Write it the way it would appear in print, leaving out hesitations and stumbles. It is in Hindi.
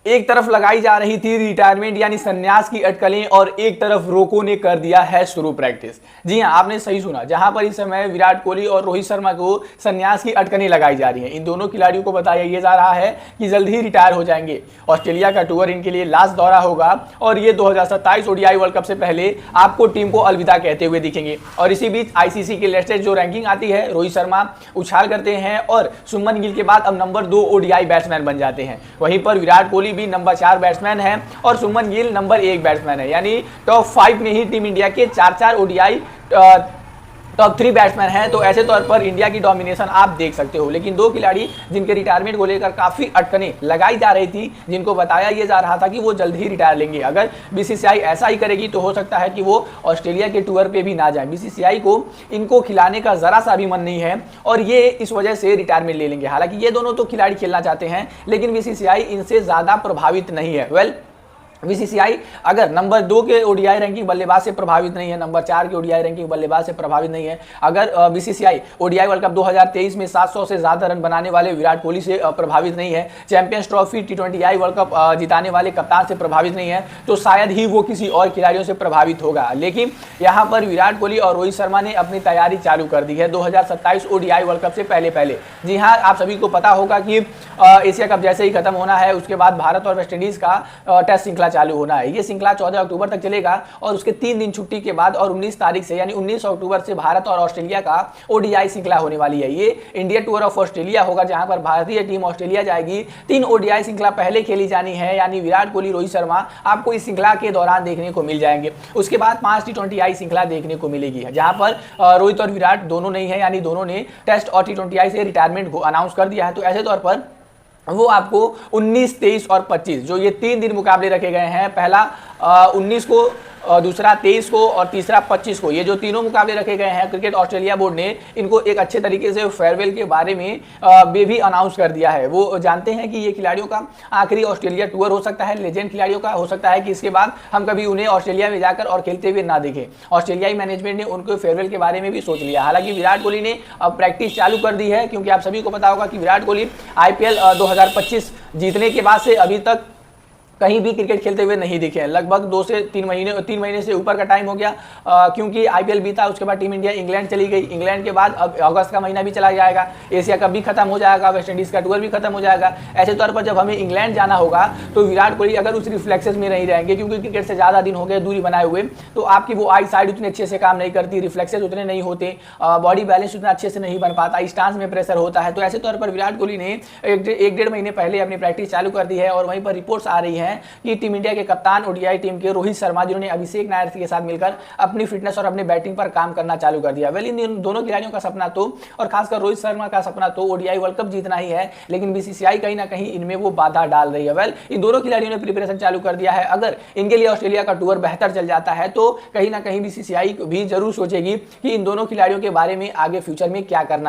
एक तरफ लगाई जा रही थी रिटायरमेंट यानी संन्यास की अटकलें और एक तरफ रोको ने कर दिया है शुरू प्रैक्टिस। जी हां, आपने सही सुना। जहां पर इस समय विराट कोहली और रोहित शर्मा को संन्यास की अटकलें लगाई जा रही हैं, इन दोनों खिलाड़ियों को बताया यह जा रहा है कि जल्द ही रिटायर हो जाएंगे। ऑस्ट्रेलिया का टूर इनके लिए लास्ट दौरा होगा और ये 2027 ओडीआई वर्ल्ड कप से पहले आपको टीम को अलविदा कहते हुए दिखेंगे। और इसी बीच आईसीसी की लेटेस्ट जो रैंकिंग आती है, रोहित शर्मा उछाल करते हैं और सुमन गिल के बाद अब नंबर 2 ओडीआई बैट्समैन बन जाते हैं। वहीं पर विराट कोहली भी नंबर 4 बैट्समैन है और सुमन गिल नंबर 1 बैट्समैन है, यानी टॉप 5 में ही टीम इंडिया के 4 ओडीआई टॉप 3 बैट्समैन हैं। तो ऐसे तौर पर इंडिया की डोमिनेशन आप देख सकते हो। लेकिन दो खिलाड़ी जिनके रिटायरमेंट को लेकर काफी अटकनें लगाई जा रही थी, जिनको बताया यह जा रहा था कि वो जल्द ही रिटायर लेंगे। अगर बीसीसीआई ऐसा ही करेगी तो हो सकता है कि वो ऑस्ट्रेलिया के टूर पे भी ना जाए। बीसीसीआई को इनको खिलाने का जरा सा भी मन नहीं है और ये इस वजह से रिटायरमेंट ले लेंगे। हालांकि ये दोनों तो खिलाड़ी खेलना चाहते हैं, लेकिन बीसीसीआई इनसे ज्यादा प्रभावित नहीं है। बीसीसीआई अगर नंबर 2 के ओडीआई रैंकिंग बल्लेबाज से प्रभावित नहीं है, नंबर 4 के ओडीआई रैंकिंग बल्लेबाज से प्रभावित नहीं है, अगर बीसीसीआई ओडीआई वर्ल्ड कप 2023 में 700 से ज्यादा रन बनाने वाले विराट कोहली से प्रभावित नहीं है, champions trophy T20I world cup जिताने वाले कप्तान से प्रभावित नहीं है, तो शायद ही वो किसी और खिलाड़ियों से प्रभावित होगा। लेकिन यहाँ पर विराट कोहली और रोहित शर्मा ने अपनी तैयारी चालू कर दी है 2027 ओडीआई वर्ल्ड कप से पहले। जी हाँ, आप सभी को पता होगा कि एशिया कप जैसे ही खत्म होना है, उसके बाद भारत और वेस्टइंडीज का टेस्ट श्रृंखला चालू होना है। ये श्रृंखला 14 अक्टूबर तक चलेगा और उसके 3 दिन छुट्टी के बाद और 19 तारीख से यानी 19 अक्टूबर से भारत और ऑस्ट्रेलिया का ओडीआई श्रृंखला होने वाली है। ये इंडिया टूर ऑफ ऑस्ट्रेलिया होगा, जहां पर भारतीय टीम ऑस्ट्रेलिया जाएगी। 3 ओडीआई श्रृंखला पहले खेली जानी है, यानी विराट कोहली, रोहित शर्मा आपको इस श्रृंखला के दौरान देखने को मिल जाएंगे। उसके बाद 5 T20I श्रृंखला देखने को मिलेगी, जहां पर रोहित और विराट दोनों नहीं है, यानी दोनों ने टेस्ट और T20I से रिटायरमेंट को अनाउंस कर दिया है। तो ऐसे तौर पर वो आपको 19, 23 और 25 जो ये 3 दिन मुकाबले रखे गए हैं, पहला 19 को, दूसरा 23 को और तीसरा 25 को, ये जो तीनों मुकाबले रखे गए हैं, क्रिकेट ऑस्ट्रेलिया बोर्ड ने इनको एक अच्छे तरीके से फेयरवेल के बारे में भी अनाउंस कर दिया है। वो जानते हैं कि ये खिलाड़ियों का आखिरी ऑस्ट्रेलिया टूर हो सकता है, लेजेंड खिलाड़ियों का हो सकता है कि इसके बाद हम कभी उन्हें ऑस्ट्रेलिया में जाकर और खेलते हुए ना देखें। ऑस्ट्रेलियाई मैनेजमेंट ने उनको फेयरवेल के बारे में भी सोच लिया। हालांकि विराट कोहली ने अब प्रैक्टिस चालू कर दी है, क्योंकि आप सभी को पता होगा कि विराट कोहली IPL 2025 जीतने के बाद से अभी तक कहीं भी क्रिकेट खेलते हुए नहीं दिखे हैं। लगभग 2 से 3 महीने से ऊपर का टाइम हो गया, क्योंकि IPL बीता, उसके बाद टीम इंडिया इंग्लैंड चली गई। इंग्लैंड के बाद अब अगस्त का महीना भी चला जाएगा, एशिया कप भी खत्म हो जाएगा, वेस्ट इंडीज का टूर भी खत्म हो जाएगा। ऐसे तौर पर जब हमें इंग्लैंड जाना होगा तो विराट कोहली अगर उस रिफ्लेक्सेस में नहीं रहेंगे, क्योंकि क्रिकेट से ज़्यादा दिन हो गए दूरी बनाए हुए, तो आपकी वो आई साइड उतने अच्छे से काम नहीं करती, रिफ्लेक्सेस उतने नहीं होते, बॉडी बैलेंस उतना अच्छे से नहीं बन पाता, स्टांस में प्रेशर होता है। तो ऐसे तौर पर विराट कोहली ने 1-1.5 महीने पहले अपनी प्रैक्टिस चालू कर दी है और वहीं पर रिपोर्ट्स आ रही हैं कि टीम इंडिया के कप्तान ओडीआई टीम के रोहित शर्मा, जिन्होंने अभिषेक नायर के साथ मिलकर अपनी फिटनेस और अपने बैटिंग पर काम करना चालू कर दिया। वेल, इन दोनों खिलाड़ियों का सपना तो, और खासकर रोहित शर्मा का सपना तो ओडीआई वर्ल्ड कप जीतना ही है, लेकिन बीसीसीआई कहीं ना कहीं इनमें वो बाधा डाल रही है। वेल, इन दोनों खिलाड़ियों ने प्रिपरेशन चालू कर दिया है। अगर इनके लिए ऑस्ट्रेलिया का टूर बेहतर चल जाता है तो कहीं ना कहीं बीसीसीआई भी जरूर सोचेगी कि इन दोनों खिलाड़ियों के बारे में आगे फ्यूचर में क्या करना